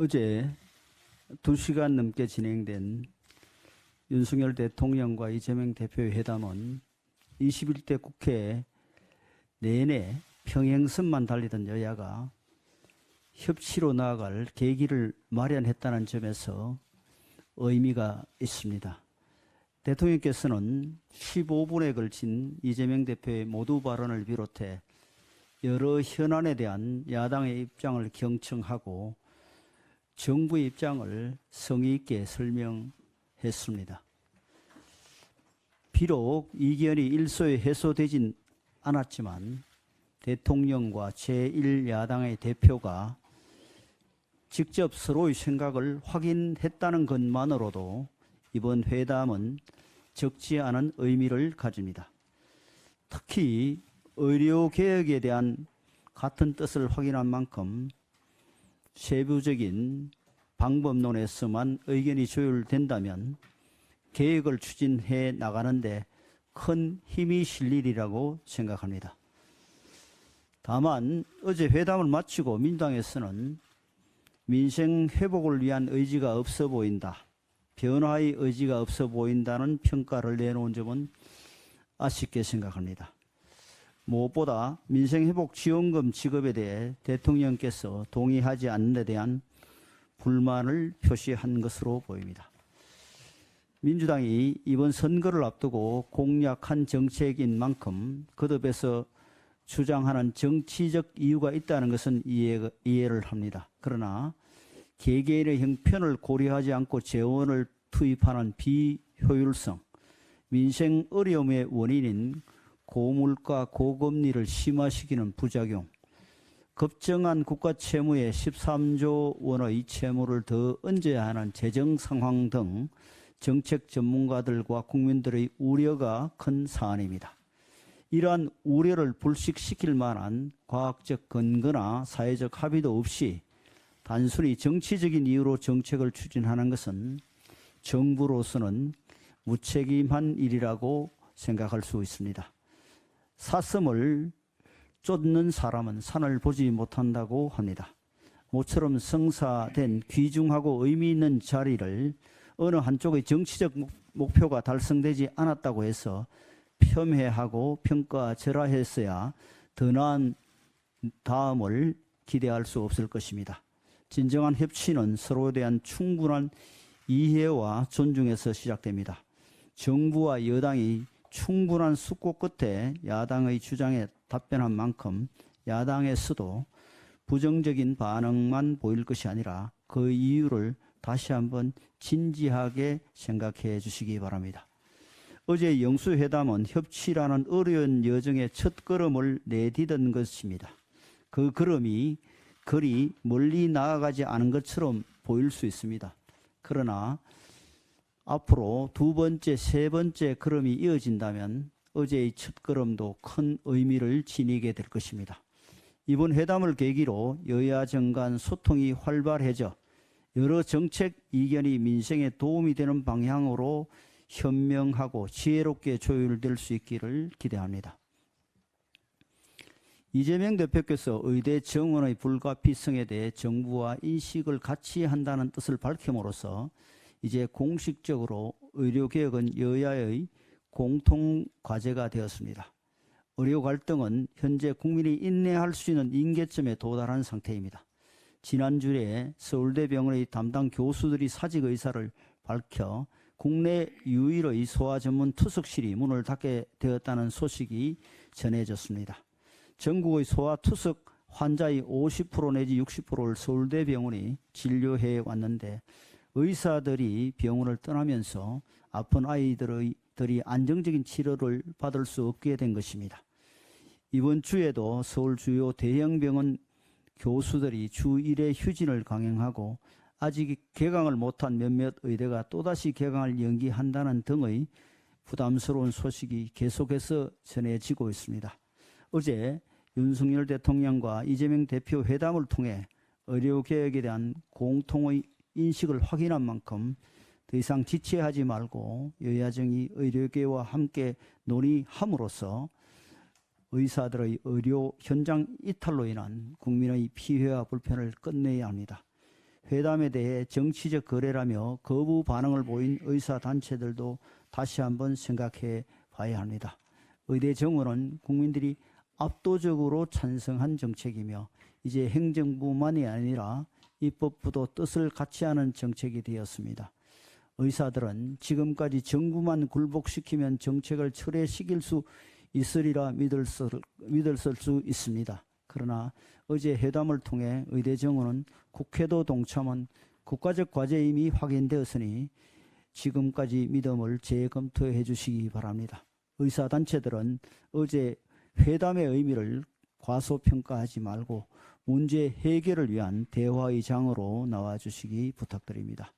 어제 2시간 넘게 진행된 윤석열 대통령과 이재명 대표의 회담은 21대 국회 내내 평행선만 달리던 여야가 협치로 나아갈 계기를 마련했다는 점에서 의미가 있습니다. 대통령께서는 15분에 걸친 이재명 대표의 모두 발언을 비롯해 여러 현안에 대한 야당의 입장을 경청하고 정부의 입장을 성의 있게 설명했습니다. 비록 이견이 일소에 해소되진 않았지만 대통령과 제1야당의 대표가 직접 서로의 생각을 확인했다는 것만으로도 이번 회담은 적지 않은 의미를 가집니다. 특히 의료개혁에 대한 같은 뜻을 확인한 만큼 세부적인 방법론에서만 의견이 조율된다면 계획을 추진해 나가는데 큰 힘이 실리리라고 생각합니다. 다만 어제 회담을 마치고 민주당에서는 민생 회복을 위한 의지가 없어 보인다, 변화의 의지가 없어 보인다는 평가를 내놓은 점은 아쉽게 생각합니다. 무엇보다 민생회복지원금 지급에 대해 대통령께서 동의하지 않는 데 대한 불만을 표시한 것으로 보입니다. 민주당이 이번 선거를 앞두고 공약한 정책인 만큼 거듭해서 주장하는 정치적 이유가 있다는 것은 이해를 합니다. 그러나 개개인의 형편을 고려하지 않고 재원을 투입하는 비효율성, 민생 어려움의 원인인 고물가 고금리를 심화시키는 부작용, 급증한 국가 채무에 13조 원의 채무를 더 얹어야 하는 재정 상황 등 정책 전문가들과 국민들의 우려가 큰 사안입니다. 이러한 우려를 불식시킬 만한 과학적 근거나 사회적 합의도 없이 단순히 정치적인 이유로 정책을 추진하는 것은 정부로서는 무책임한 일이라고 생각할 수 있습니다. 사슴을 쫓는 사람은 산을 보지 못한다고 합니다. 모처럼 성사된 귀중하고 의미 있는 자리를 어느 한쪽의 정치적 목표가 달성되지 않았다고 해서 폄훼하고 평가절하했어야 더 나은 다음을 기대할 수 없을 것입니다. 진정한 협치는 서로에 대한 충분한 이해와 존중에서 시작됩니다. 정부와 여당이 충분한 숙고 끝에 야당의 주장에 답변한 만큼 야당에서도 부정적인 반응만 보일 것이 아니라 그 이유를 다시 한번 진지하게 생각해 주시기 바랍니다. 어제 영수회담은 협치라는 어려운 여정의 첫걸음을 내디딘 것입니다. 그 걸음이 그리 멀리 나아가지 않은 것처럼 보일 수 있습니다. 그러나 앞으로 두 번째, 세 번째 걸음이 이어진다면 어제의 첫 걸음도 큰 의미를 지니게 될 것입니다. 이번 회담을 계기로 여야정 간 소통이 활발해져 여러 정책 이견이 민생에 도움이 되는 방향으로 현명하고 지혜롭게 조율될 수 있기를 기대합니다. 이재명 대표께서 의대 정원의 불가피성에 대해 정부와 인식을 같이 한다는 뜻을 밝힘으로써 이제 공식적으로 의료개혁은 여야의 공통과제가 되었습니다. 의료 갈등은 현재 국민이 인내할 수 있는 임계점에 도달한 상태입니다. 지난주에 서울대병원의 담당 교수들이 사직 의사를 밝혀 국내 유일의 소아 전문 투석실이 문을 닫게 되었다는 소식이 전해졌습니다. 전국의 소아 투석 환자의 50% 내지 60%를 서울대병원이 진료해 왔는데 의사들이 병원을 떠나면서 아픈 아이들이 안정적인 치료를 받을 수 없게 된 것입니다. 이번 주에도 서울 주요 대형 병원 교수들이 주 1회 휴진을 강행하고 아직 개강을 못한 몇몇 의대가 또다시 개강을 연기한다는 등의 부담스러운 소식이 계속해서 전해지고 있습니다. 어제 윤석열 대통령과 이재명 대표 회담을 통해 의료개혁에 대한 공통의 인식을 확인한 만큼 더 이상 지체하지 말고 여야정이 의료계와 함께 논의함으로써 의사들의 의료 현장 이탈로 인한 국민의 피해와 불편을 끝내야 합니다. 회담에 대해 정치적 거래라며 거부 반응을 보인 의사단체들도 다시 한번 생각해 봐야 합니다. 의대 정원은 국민들이 압도적으로 찬성한 정책이며 이제 행정부만이 아니라 입법부도 뜻을 같이 하는 정책이 되었습니다. 의사들은 지금까지 정부만 굴복시키면 정책을 철회시킬 수 있으리라 믿을 수 있습니다. 그러나 어제 회담을 통해 의대 정원은 국회도 동참한 국가적 과제임이 확인되었으니 지금까지 믿음을 재검토해 주시기 바랍니다. 의사단체들은 어제 회담의 의미를 과소평가하지 말고 문제 해결을 위한 대화의 장으로 나와 주시기 부탁드립니다.